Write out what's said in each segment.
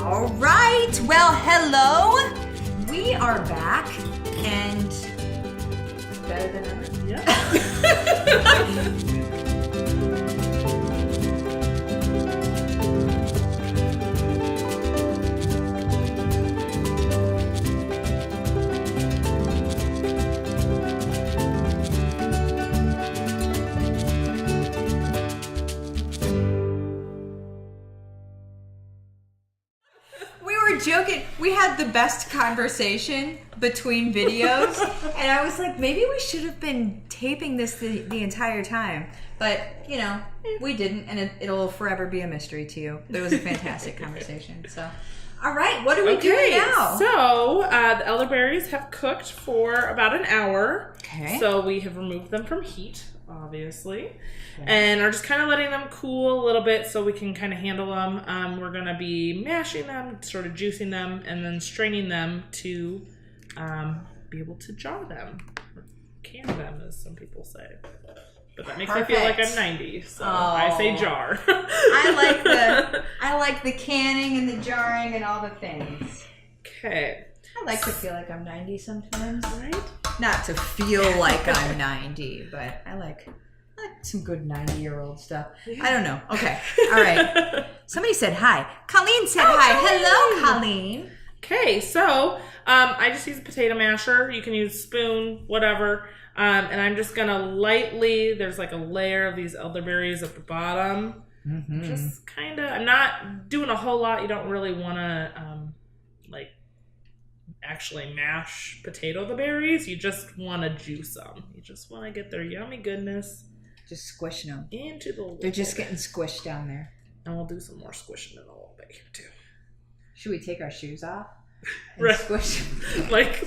All right. Well, hello. We are back and better than ever. Yeah. Joking. We had the best conversation between videos, and I was like, maybe we should have been taping this the entire time. But, you know, we didn't, and it'll forever be a mystery to you. But it was a fantastic conversation. So, all right, what are we doing now? So, the elderberries have cooked for about an hour. Okay. So, we have removed them from heat, obviously. And are just kind of letting them cool a little bit so we can kind of handle them. We're going to be mashing them, sort of juicing them, and then straining them to be able to jar them. Or can them, as some people say. But that makes me feel like I'm 90, so I say jar. I like the canning and the jarring and all the things. Okay. I like to feel like I'm 90 sometimes. Right? Not to feel like I'm 90, but I like some good 90-year-old stuff. I don't know. Okay. All right. Somebody said hi. Colleen said hi. Hello, Colleen. Okay, so I just use a potato masher. You can use spoon, whatever. And I'm just going to lightly, there's like a layer of these elderberries at the bottom. Mm-hmm. Just kind of, I'm not doing a whole lot. You don't really want to actually mash potato the berries. You just want to juice them. You just want to get their yummy goodness. Just squishing them into the. They're just getting squished down there. And we'll do some more squishing in a little bit here too. Should we take our shoes off and right. squish them? like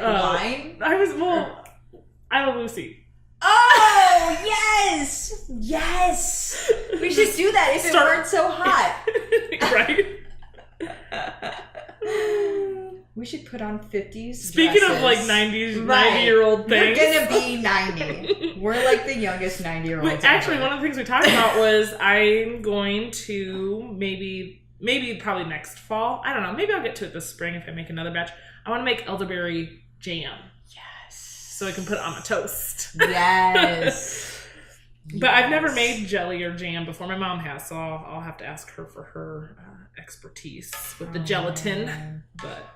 wine? I love Lucy. Oh yes, yes. We should do that if it weren't so hot. Right. We should put on 50s Speaking dresses. of like 90-year-old things. We're going to be 90. We're like the youngest 90-year-olds. Actually, one of the things we talked about was I'm going to maybe probably next fall. I don't know. Maybe I'll get to it this spring if I make another batch. I want to make elderberry jam. Yes. So I can put it on my toast. Yes. But I've never made jelly or jam before. My mom has, so I'll have to ask her for her expertise with the gelatin. But...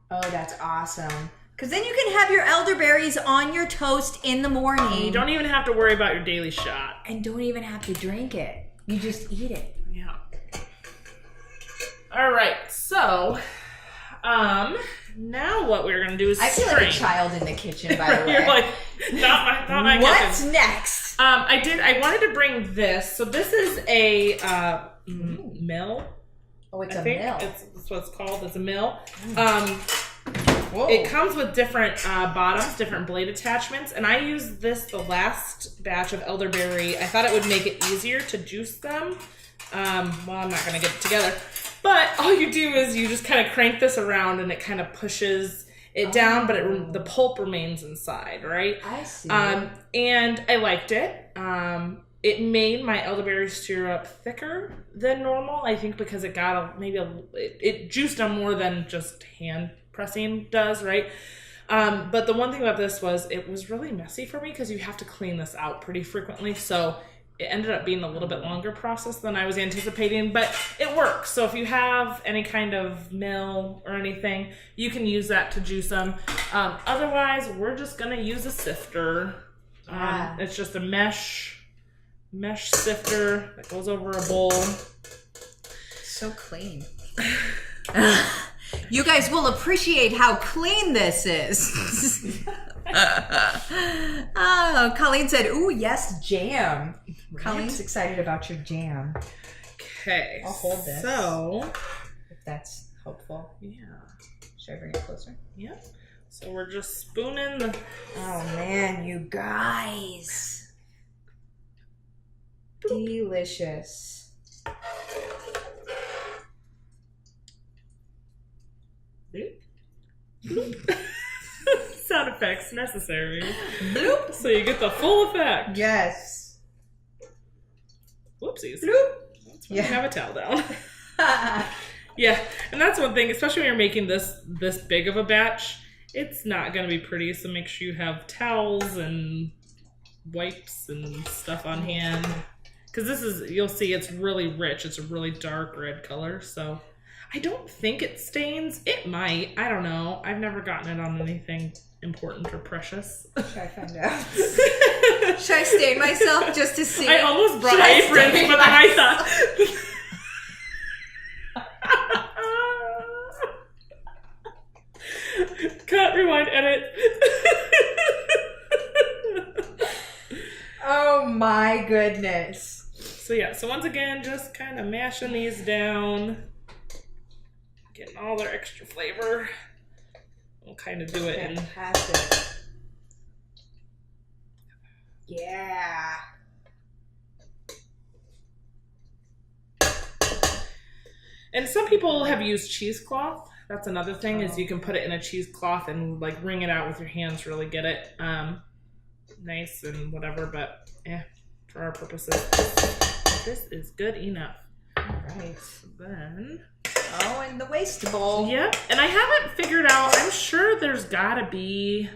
Oh, that's awesome. Because then you can have your elderberries on your toast in the morning. You don't even have to worry about your daily shot. And don't even have to drink it. You just eat it. Yeah. All right. So, now what we're going to do is I feel like a child in the kitchen, by the way. You're like, not my What's kitchen. next? I wanted to bring this. So this is a mill. Oh, it's a mill. That's what it's called. It's a mill. Whoa. It comes with different bottoms, different blade attachments, and I used this the last batch of elderberry. I thought it would make it easier to juice them. I'm not going to get it together. But all you do is you just kind of crank this around, and it kind of pushes it down, but the pulp remains inside, right? I see. And I liked it. It made my elderberry syrup thicker than normal, I think, because it got it juiced them more than just hand pressing does, right? But the one thing about this was it was really messy for me because you have to clean this out pretty frequently. So it ended up being a little bit longer process than I was anticipating, but it works. So if you have any kind of mill or anything, you can use that to juice them. Otherwise, we're just going to use a sifter. It's just a mesh sifter that goes over a bowl. So clean. You guys will appreciate how clean this is. Oh, Colleen said, ooh, yes, jam. Right. Colleen's excited about your jam. Okay. I'll hold this. So, if that's helpful. Yeah. Should I bring it closer? Yeah. So we're just spooning the... Oh, man, you guys. Delicious. Sound effects necessary. Bloop. So you get the full effect. Yes. Whoopsies. Bloop. That's when you have a towel down. Yeah, and that's one thing, especially when you're making this big of a batch, it's not going to be pretty, so make sure you have towels and wipes and stuff on hand. Because this is, you'll see it's really rich. It's a really dark red color, so I don't think it stains. It might. I don't know. I've never gotten it on anything important or precious. Should I find out? Should I stain myself just to see? I almost brought aprons, but then I thought... Cut, rewind, edit. Oh my goodness. So yeah, so once again, just kind of mashing these down. Getting all their extra flavor. We'll kind of do it in... Fantastic. Yeah. And some people have used cheesecloth. That's another thing, is you can put it in a cheesecloth and like wring it out with your hands, really get it nice and whatever, but yeah, for our purposes, this is good enough. All right. So then... Oh, and the waste bowl. Yep, and I haven't figured out, I'm sure there's gotta be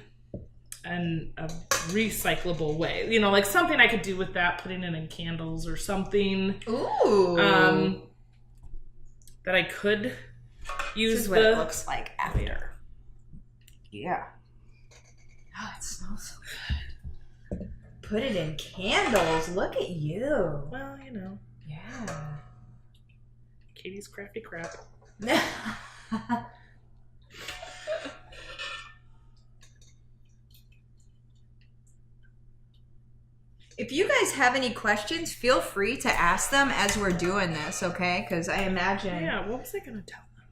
a recyclable way. You know, like something I could do with that, putting it in candles or something. Ooh. That I could use. This is what it looks like after. Yeah. Oh, it smells so good. Put it in candles. Look at you. Well, you know. Yeah. Katie's crafty crap. If you guys have any questions, feel free to ask them as we're doing this, okay? Because I imagine... Yeah, what was I going to tell them?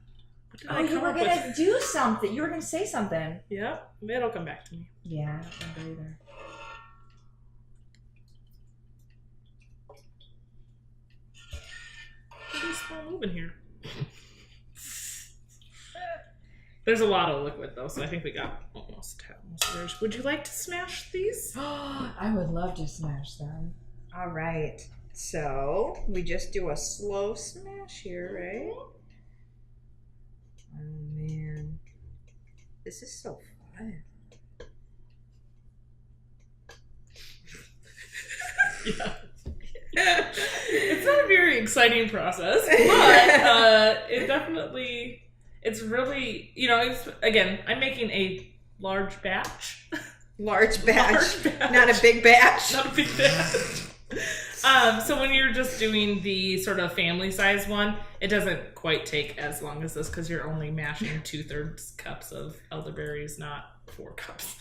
What did Oh, I you come were up going to with? do something. You were going to say something. Yep, it'll come back to me. Yeah, I don't remember either. Pretty slow moving here. There's a lot of liquid though, so I think we got almost there. Would you like to smash these? I would love to smash them. All right. So we just do a slow smash here, right? Oh man, this is so fun. Yeah. It's not a very exciting process, but it definitely, it's really, you know, it's, again, I'm making a large batch. Large batch. Large batch. Not a big batch. Not a big batch. So when you're just doing the sort of family size one, it doesn't quite take as long as this because you're only mashing 2/3 cups of elderberries, not 4 cups.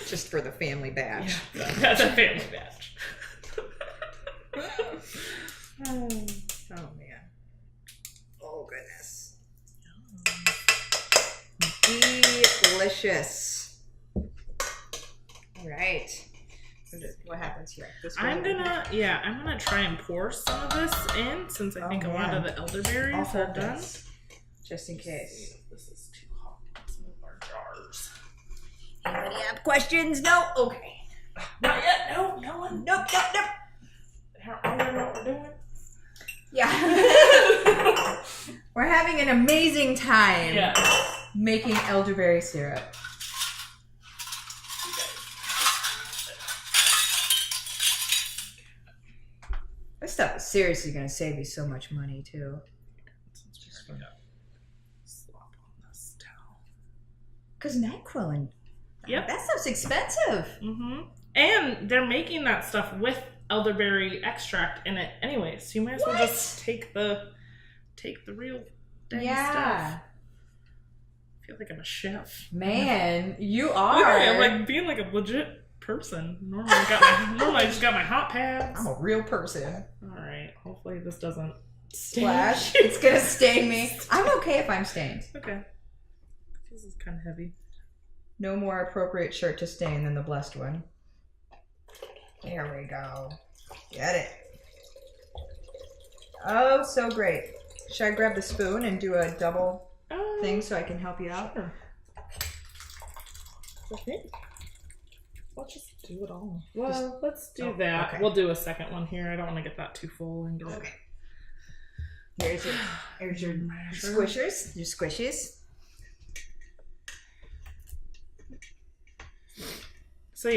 Just for the family batch. Yeah, that's a family batch. Oh man. Oh goodness. Delicious. All right. What happens here? I'm gonna try and pour some of this in since I think a lot of the elderberries are done. Just in case. This is too hot. Let's move our jars. Anybody have questions? No? Okay. Not yet. No, no one. Nope. I don't know what we're doing. Yeah. We're having an amazing time making elderberry syrup. This stuff is seriously going to save you so much money, too. Just gonna slop on this towel. Because NyQuil and that stuff's expensive. Mm-hmm. And they're making that stuff with elderberry extract in it anyway, so you might as well just take the real dang stuff. I feel like I'm a chef. Man, you are. Look at me, I'm like being like a legit person. Normally I just got my hot pads. I'm a real person. Alright, hopefully this doesn't splash. It's gonna stain me. I'm okay if I'm stained. Okay. This is kind of heavy. No more appropriate shirt to stain than the blessed one. There we go. Get it. Oh, so great. Should I grab the spoon and do a double thing so I can help you out? Sure. I think. Let's just do it all. Well, let's do that. Okay. We'll do a second one here. I don't want to get that too full and get it. Here's your squishers. Your squishies. So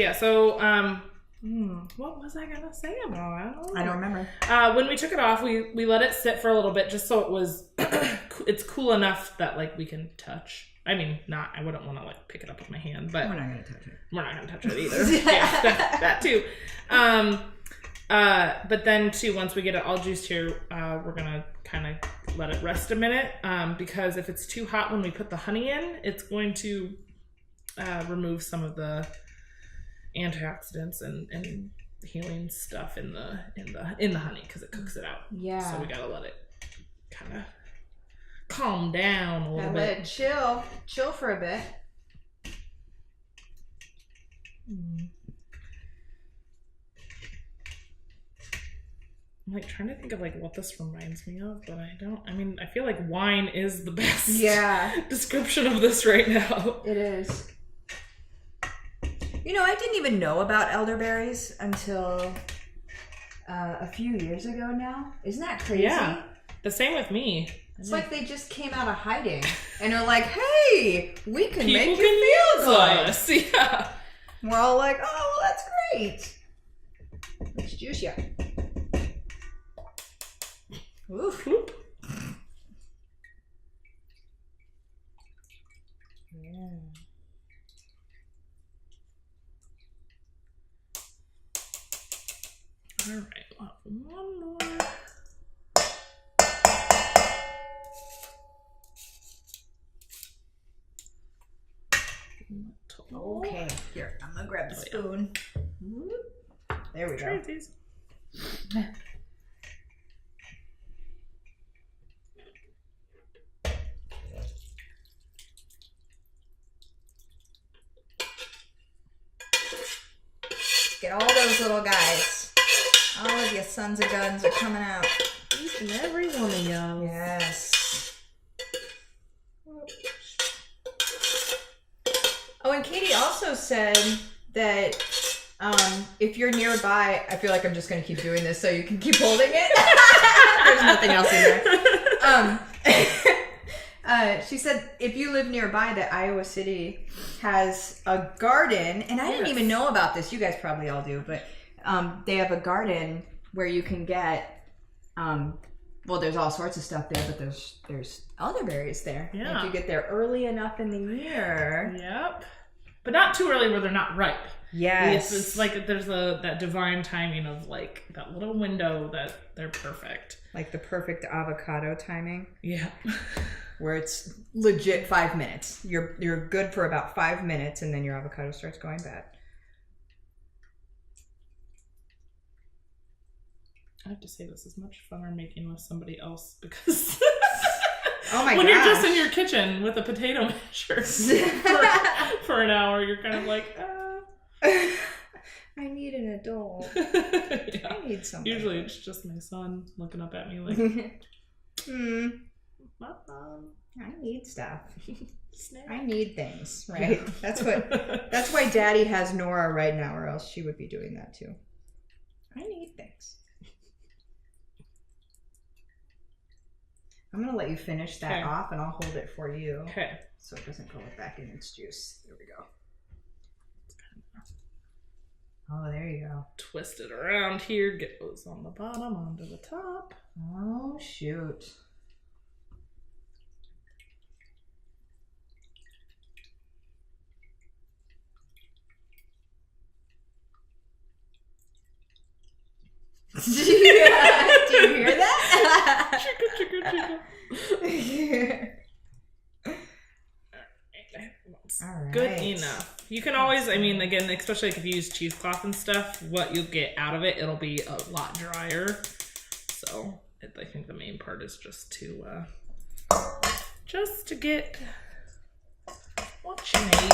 what was I gonna say about it? I don't remember. When we took it off, we let it sit for a little bit just so it was it's cool enough that like we can touch. I mean, I wouldn't want to like pick it up with my hand, but we're not gonna touch it. We're not gonna touch it either. Yeah, that too. But then too, once we get it all juiced here, we're gonna kind of let it rest a minute because if it's too hot when we put the honey in, it's going to remove some of the antioxidants and healing stuff in the honey because it cooks it out. Yeah. So we gotta let it kind of calm down a little bit. Let it chill for a bit. I'm like trying to think of like what this reminds me of, but I don't. I mean, I feel like wine is the best description of this right now. It is. You know, I didn't even know about elderberries until a few years ago now. Isn't that crazy? Yeah. The same with me. It's like they just came out of hiding and are like, hey, we can make you feel good. Yeah. We're all like, oh, well, that's great. Let's juice ya. Oof. Whoop. Yeah. All right, well, one more. Okay, here, I'm gonna grab the spoon. Yeah. There we go. Try these. Get all those little guys. All of your sons of guns are coming out. Each and every one of y'all. Yes. Oh, and Katie also said that if you're nearby, I feel like I'm just going to keep doing this so you can keep holding it. There's nothing else in there. She said if you live nearby, that Iowa City has a garden, and I didn't even know about this. You guys probably all do, but they have a garden where you can get, well, there's all sorts of stuff there, but there's elderberries there. Yeah. If you get there early enough in the year. Yep. But not too early where they're not ripe. Yes. It's like there's that divine timing of like that little window that they're perfect. Like the perfect avocado timing. Yeah. Where it's legit 5 minutes. You're good for about 5 minutes, and then your avocado starts going bad. I have to say, this is much funner making with somebody else because oh my when gosh. you're just in your kitchen with a potato masher for an hour, you're kind of like, I need an adult. Yeah. I need something. Usually it's just my son looking up at me like, I need stuff. Snack. I need things, right? That's why Daddy has Nora right now, or else she would be doing that too. I need things. I'm gonna let you finish that off, and I'll hold it for you. Okay. So it doesn't go back in its juice. There we go. Oh, there you go. Twist it around here. Get those on the bottom onto the top. Oh, shoot. Do you hear that? Chicka. All right. Good enough. You can always, I mean, again, especially if you use cheesecloth and stuff, what you get out of it, it'll be a lot drier. So I think the main part is just to get what you need.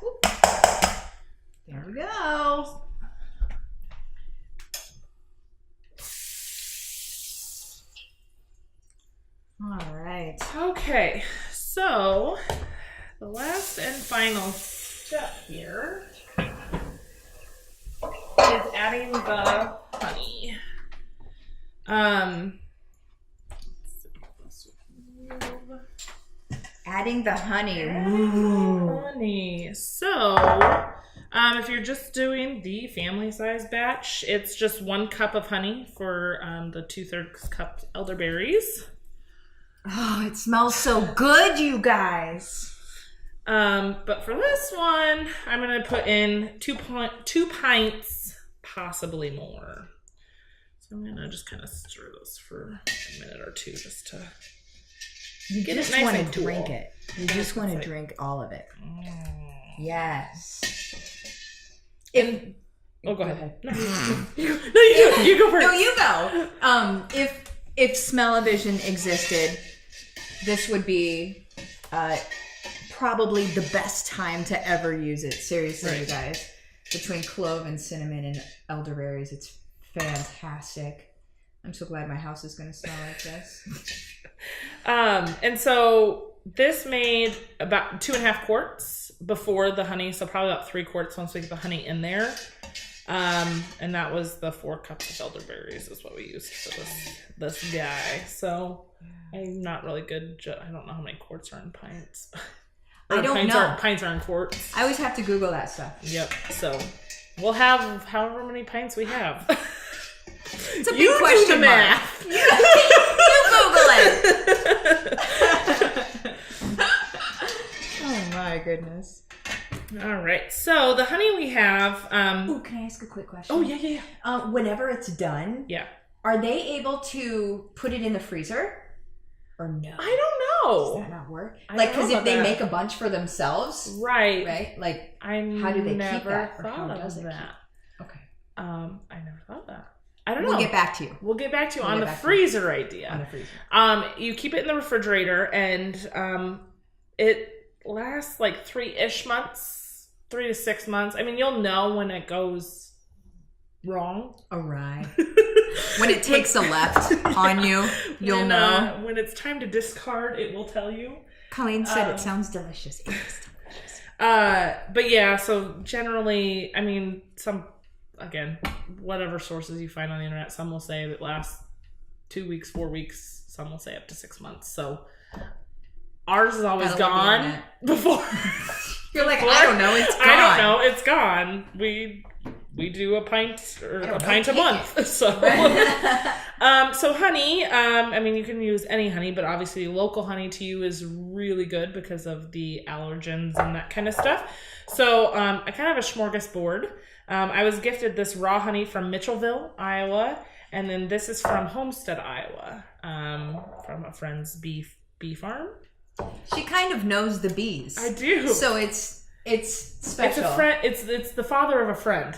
Whoop. There we go. All right. Okay, so the last and final step here adding the honey. Adding the honey. Ooh. Honey. So, if you're just doing the family size batch, it's just 1 cup of honey for the 2/3 cup elderberries. Oh, it smells so good, you guys. But for this one, I'm going to put in 2 pints, possibly more. So I'm going to just kind of stir this for a minute or two just to get it nice and cool. Drink it. You just want to drink all of it. Yes. Go ahead. No, you go first. No, you go. If smell-o-vision existed, this would be probably the best time to ever use it. Seriously, right. You guys. Between clove and cinnamon and elderberries, it's fantastic. I'm so glad my house is going to smell like this. And so this made about 2.5 quarts before the honey. So probably about 3 quarts once we get the honey in there. And that was the 4 cups of elderberries is what we used for this guy. So I'm not really good. I don't know how many quarts are in pints. I don't know. Pints are in quarts. I always have to Google that stuff. Yep. So we'll have however many pints we have. It's a big question mark. You Google it. Oh my goodness. All right. So the honey we have. Ooh, can I ask a quick question? Oh yeah. Whenever it's done, are they able to put it in the freezer? Or no? I don't know. Does that not work? Like, because if they make a bunch for themselves, right? Like, how do they keep that? Or how does that? Okay. I never thought of that. I don't know. We'll get back to you. On the freezer idea. On the freezer. You keep it in the refrigerator, and it lasts like 3-ish months, 3 to 6 months. I mean, you'll know when it goes wrong. Awry. When it takes a left on you, you'll know. When it's time to discard, it will tell you. Colleen said it sounds delicious. It is delicious. But yeah, so generally, I mean, again, whatever sources you find on the internet, some will say it lasts 2 weeks, 4 weeks. Some will say up to 6 months. So ours is always gone before. You're like, I don't know, it's gone. I don't know, it's gone. We do a pint or a pint a month. So, so honey, I mean, you can use any honey, but obviously local honey to you is really good because of the allergens and that kind of stuff. So, I kind of have a smorgasbord. I was gifted this raw honey from Mitchellville, Iowa, and then this is from Homestead, Iowa, from a friend's bee farm. She kind of knows the bees. I do. So it's special. It's a friend. It's the father of a friend.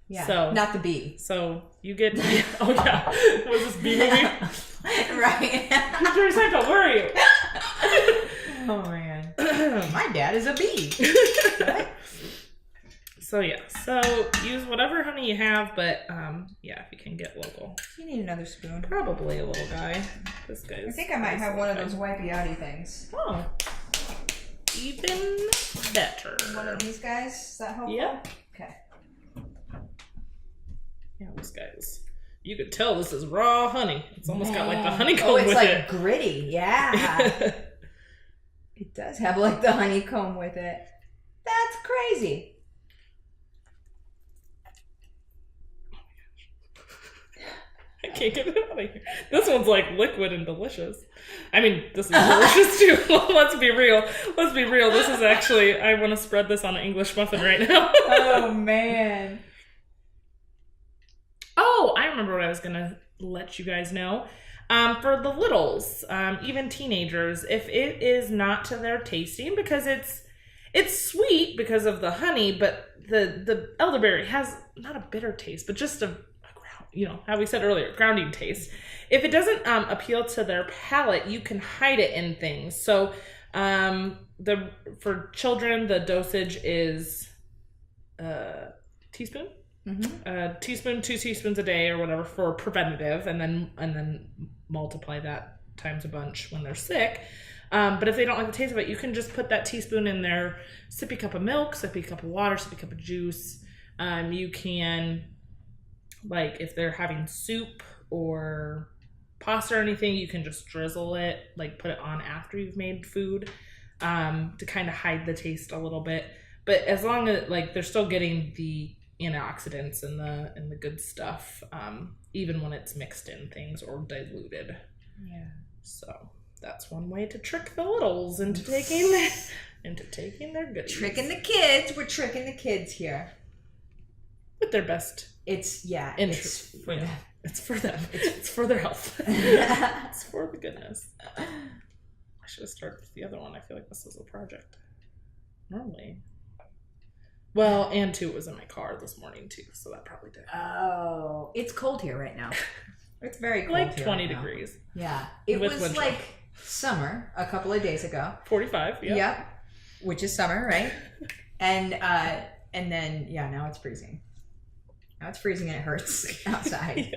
Yeah. So, not the bee. So you get. Oh yeah. Was this bee movie? Right. Jerry Seinfeld, where are you? Oh man. My dad is a bee. What? So yeah. So use whatever honey you have, but yeah, if you can get local. You need another spoon. Probably a little guy. This guy's. I think I might have one of those wipey-outy things. Oh. Even better. One of these guys? Is that helpful? Yeah. Okay. Yeah, this guy's. You could tell this is raw honey. It's almost got like the honeycomb with it. Oh, it's like gritty. Yeah. It does have like the honeycomb with it. That's crazy. I can't get it out of here. This one's like liquid and delicious. I mean, this is delicious too. Let's be real. This is actually, I want to spread this on an English muffin right now. Oh, man. Oh, I remember what I was going to let you guys know. For the littles, even teenagers, if it is not to their tasting, because it's sweet because of the honey, but the elderberry has not a bitter taste, but just how we said earlier, grounding taste. If it doesn't appeal to their palate, you can hide it in things. So for children, the dosage is teaspoon. Mm-hmm. Teaspoon, 2 teaspoons a day or whatever for preventative, and then multiply that times a bunch when they're sick. But if they don't like the taste of it, you can just put that teaspoon in their sippy cup of milk, sippy cup of water, sippy cup of juice. You can like if they're having soup or pasta or anything, you can just drizzle it, like put it on after you've made food, to kind of hide the taste a little bit. But as long as like they're still getting the antioxidants and the good stuff, even when it's mixed in things or diluted. Yeah. So that's one way to trick the littles into taking their goodies. Tricking the kids. We're tricking the kids here. With their best. It's for them. It's for them. It's for their health. It's for the goodness. I should have started with the other one. I feel like this is a project. Normally. Well, and too, it was in my car this morning too, so that probably did. Oh, it's cold here right now. It's very cold. Like here 20 right degrees. Now. Yeah. It With was winter. like summer a couple of days ago. 45, yeah. Yep. Which is summer, right? And then now it's freezing. Now it's freezing and it hurts outside.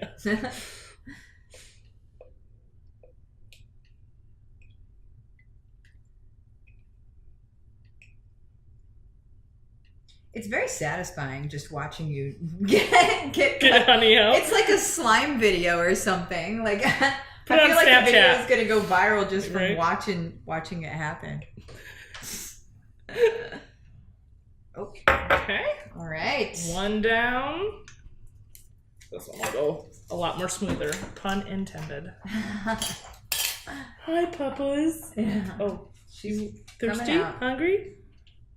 It's very satisfying just watching you get honey out. It's like a slime video or something. Like I Put it feel on like Snapchat. the video is gonna go viral just from Right. watching it happen. Okay. All right. One down. This one will go a lot more smoother. Pun intended. Hi, Papas. Yeah. Oh, She's thirsty? coming out. Hungry?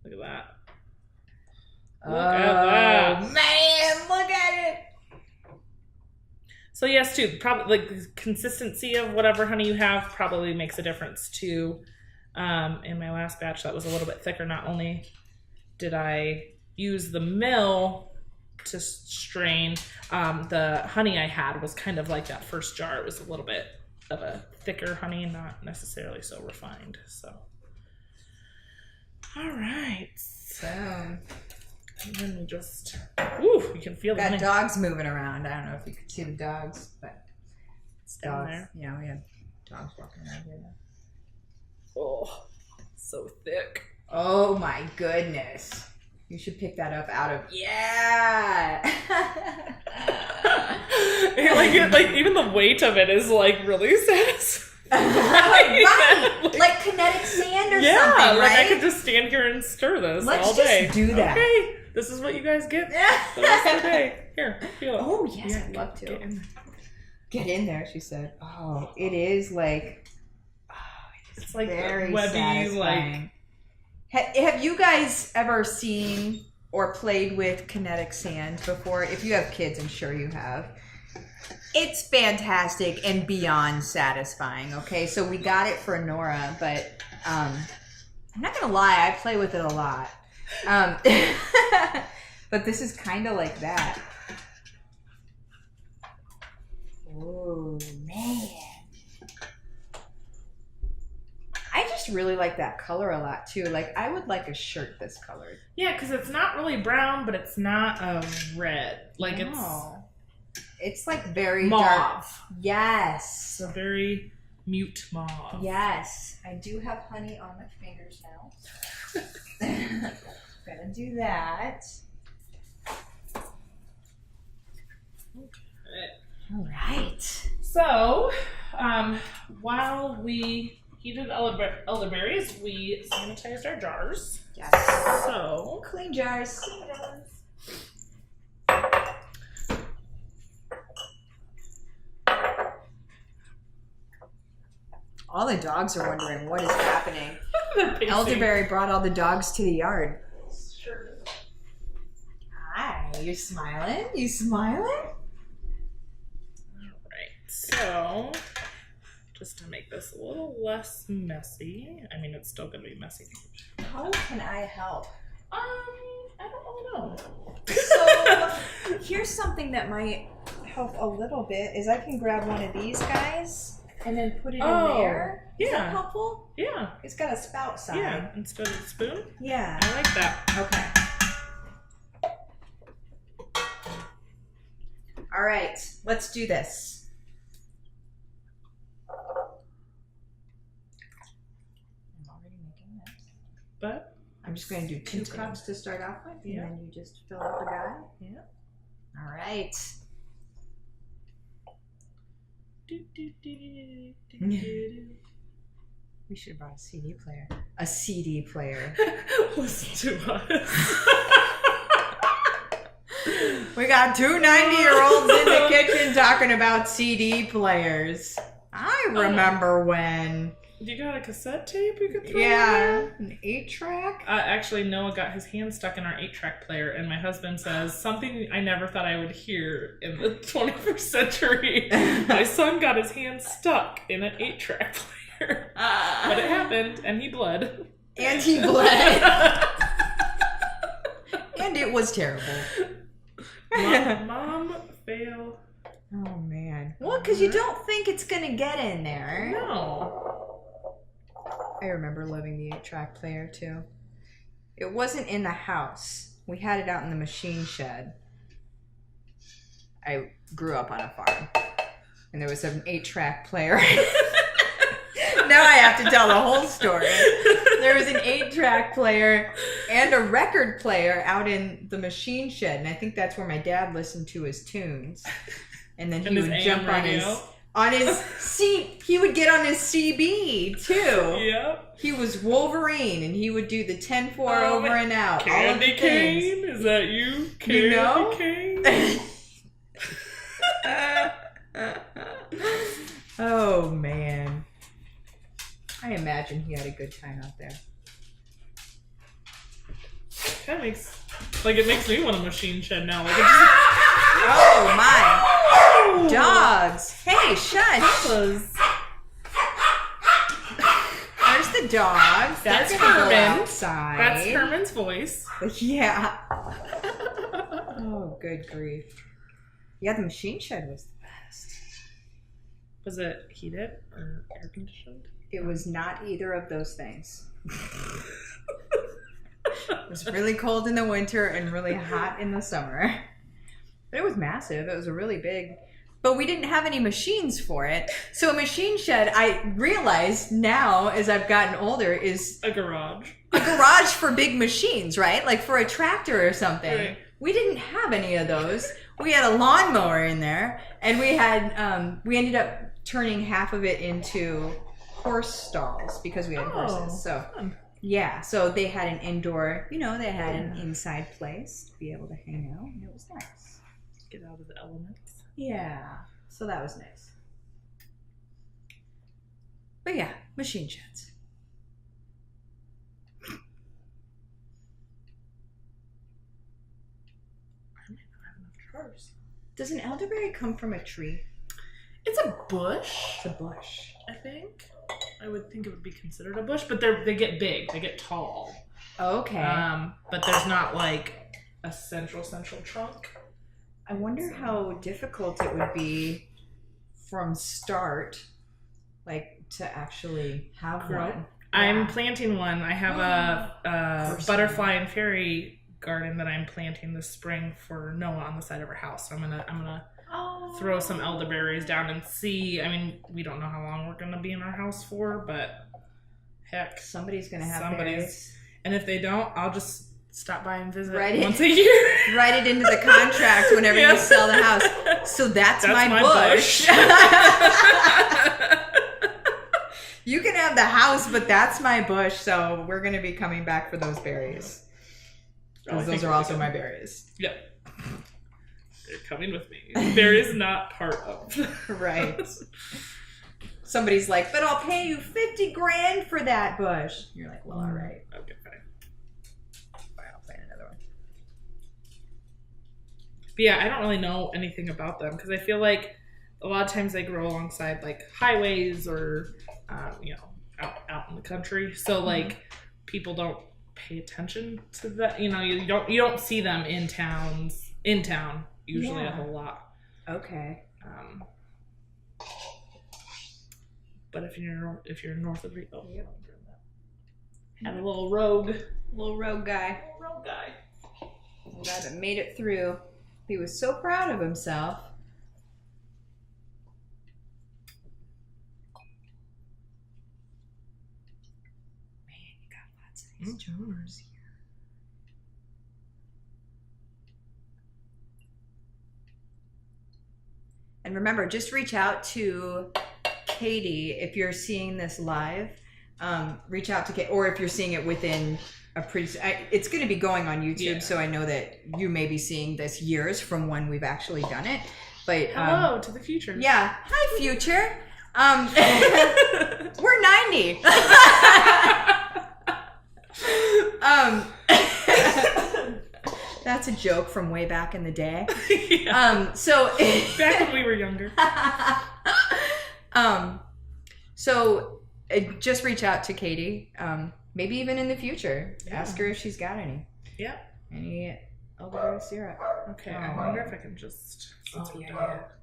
Look at that. Oh at that. man, look at it. So yes, too, probably like the consistency of whatever honey you have probably makes a difference too. In my last batch, that was a little bit thicker. Not only did I use the mill to strain, the honey I had was kind of like that first jar. It was a little bit of a thicker honey, not necessarily so refined. So, all right. So And then we just, ooh, you can feel the got honey. dogs moving around. I don't know if you can see the dogs, but it's Down dogs. there. Yeah, we have dogs walking around here now. Oh, so thick. Oh my goodness. You should pick that up out of like even the weight of it is like really satisfying. Right. Like kinetic sand or Yeah, something, like right? I could just stand here and stir this Let's all just day. do that. Okay, this is what you guys get the rest of the day. Here, feel it. Oh yes, Yeah, I'd love to. get in there. Get in there, she said. Oh, it is like It's like very webby, satisfying. Have you guys ever seen or played with kinetic sand before? If you have kids, I'm sure you have. It's fantastic and beyond satisfying. Okay, so we got it for Nora, but I'm not gonna lie, I play with it a lot. But this is kind of like that. Oh man. I just really like that color a lot too. Like I would like a shirt this colored. Yeah, because it's not really brown, but it's not a red. Like it's like very mauve. dark. Yes. It's a very mute mauve. Yes. I do have honey on my fingers now. Gonna do that. All right. So, while we heated elderberries, we sanitized our jars. Yes. So, Clean jars. All the dogs are wondering what is happening. Elderberry brought all the dogs to the yard. Sure. Hi, you smiling? You smiling? Alright, so just to make this a little less messy. I mean, it's still going to be messy. How can I help? I don't really know. So, here's something that might help a little bit is I can grab one of these guys and then put it in there. Is that helpful? Yeah. It's got a spout side. Yeah, instead of a spoon. Yeah. I like that. Okay. All right, let's do this. I'm already making this. But I'm just going to do 2 cups to start off with, and then you just fill up the guy. Yeah. All right. We should have brought a CD player. A CD player. Listen to us. We got two 90-year-olds in the kitchen talking about CD players. I remember when. You got a cassette tape you could throw in Yeah, there? an 8-track. Actually, Noah got his hand stuck in our 8-track player, and my husband says, something I never thought I would hear in the 21st century. My son got his hand stuck in an 8-track player. But it happened, and he bled. And he bled. And it was terrible. Mom fail. Oh, man. Well, because you don't think it's going to get in there. No. I remember loving the 8-track player, too. It wasn't in the house. We had it out in the machine shed. I grew up on a farm. And there was an 8-track player. Now I have to tell the whole story. There was an 8-track player and a record player out in the machine shed. And I think that's where my dad listened to his tunes. And then he would jump on his he would get on his CB too. Yep. He was Wolverine and he would do the 10-4 over and out. Candy cane? Is that you? Candy You know? cane? Oh man. I imagine he had a good time out there. That it makes me want a machine shed now. Like Oh my. Dogs. Hey, shush. There's There's the dogs. That's They're gonna go Herman. outside. That's Herman's voice. Yeah. Oh, good grief. Yeah, the machine shed was the best. Was it heated or air conditioned? It was not either of those things. It was really cold in the winter and really hot in the summer. But it was massive. It was a really big... But we didn't have any machines for it. So a machine shed, I realize now as I've gotten older, is... A garage. A garage for big machines, right? Like for a tractor or something. Right. We didn't have any of those. We had a lawnmower in there. And we had... we ended up turning half of it into horse stalls because we had horses. So... Fun. Yeah, so they had an indoor, they had an inside place to be able to hang out, and it was nice. Get out of the elements. Yeah, so that was nice. But yeah, machine sheds. I might not have enough jars. Does an elderberry come from a tree? It's a bush. It's a bush. I think. I would think it would be considered a bush, but they get big. They get tall. Okay. But there's not like a central trunk. I wonder how difficult it would be from start, like to actually have one. I'm Yeah. planting one. I have a butterfly and fairy garden that I'm planting this spring for Noah on the side of our house. So I'm gonna throw some elderberries down and see. I mean, we don't know how long we're gonna be in our house for, but heck, Somebody's gonna have berries. And if they don't, I'll just stop by and visit Write it- once a year. Write it into the contract whenever you sell the house. So that's my bush. You can have the house, but that's my bush. So we're gonna be coming back for those berries. Because those are also my berries. Yep. They're coming with me. Berries not part of. Right. Somebody's like, but I'll pay you $50,000 for that bush. You're like, well, all right. Okay, fine. Fine, I'll plant another one. But yeah, I don't really know anything about them because I feel like a lot of times they grow alongside like highways or, out in the country. So like people don't pay attention to that. You don't see them in town usually a whole lot. Okay. But if you're north of have a little rogue guy. Little rogue guy. Little guy that made it through. He was so proud of himself. Man, you got lots of these jars here. And remember, just reach out to Katie if you're seeing this live. Reach out to Katie, or if you're seeing it within a it's going to be going on YouTube, so I know that you may be seeing this years from when we've actually done it. But hello to the future. Yeah, hi future. We're 90. That's a joke from way back in the day. Yeah. So back when we were younger. So just reach out to Katie. Maybe even in the future, ask her if she's got any. Yeah. Any elderberry syrup. Okay, I wonder if I can just.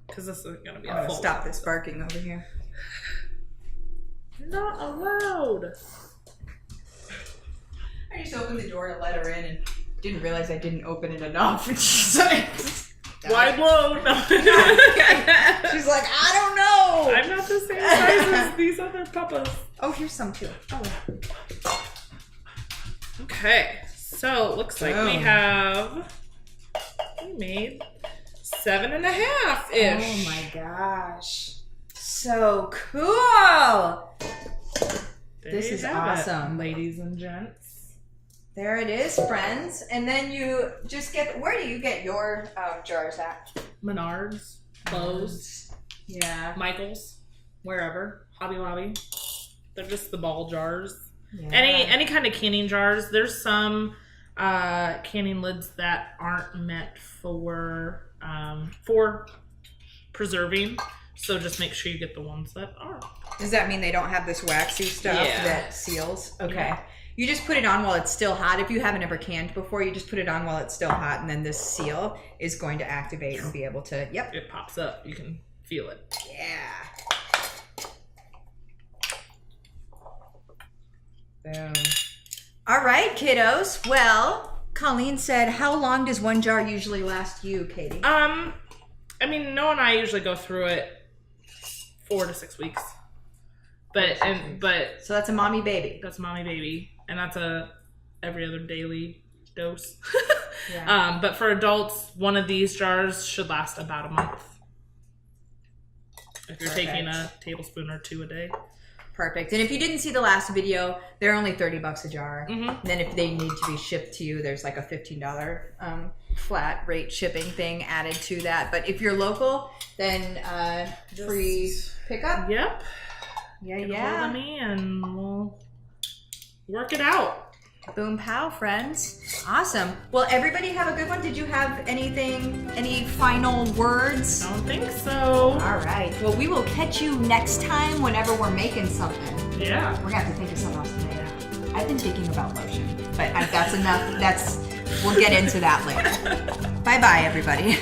Because this is gonna be a full. Stop this barking over here. Not allowed. I just opened the door to let her in and didn't realize I didn't open it enough. Wide load. No. She's like, I don't know. I'm not the same size as these other puppas. Oh, here's some too. Oh. Okay, so it looks like we made 7.5-ish. Oh my gosh. So cool. This is awesome. Ladies and gents. There it is, friends. And then you just get, where do you get your jars at? Menards, Lowe's, Michael's, wherever, Hobby Lobby. They're just the ball jars. Yeah. Any kind of canning jars. There's some canning lids that aren't meant for preserving. So just make sure you get the ones that are. Does that mean they don't have this waxy stuff that seals? Okay. Yeah. You just put it on while it's still hot. If you haven't ever canned before, you just put it on while it's still hot, and then this seal is going to activate and be able to, It pops up. You can feel it. Yeah. Boom. All right, kiddos. Well, Colleen said, how long does one jar usually last you, Katie? I mean, Noah and I usually go through it 4 to 6 weeks. But so that's a mommy baby. That's a mommy baby, and that's a every other daily dose. Yeah. But for adults, one of these jars should last about a month. If you're taking a tablespoon or 2 a day. Perfect. And if you didn't see the last video, they're only $30 a jar. Mm-hmm. And then if they need to be shipped to you, there's like a $15 flat rate shipping thing added to that. But if you're local, then free pickup. Yep. Yeah, Get hold of me and we'll work it out. Boom pow, friends. Awesome. Well, everybody have a good one. Did you have any final words? I don't think so. All right. Well, we will catch you next time whenever we're making something. Yeah. We're going to have to think of something else today. I've been thinking about lotion, but that's enough. We'll get into that later. Bye-bye, everybody.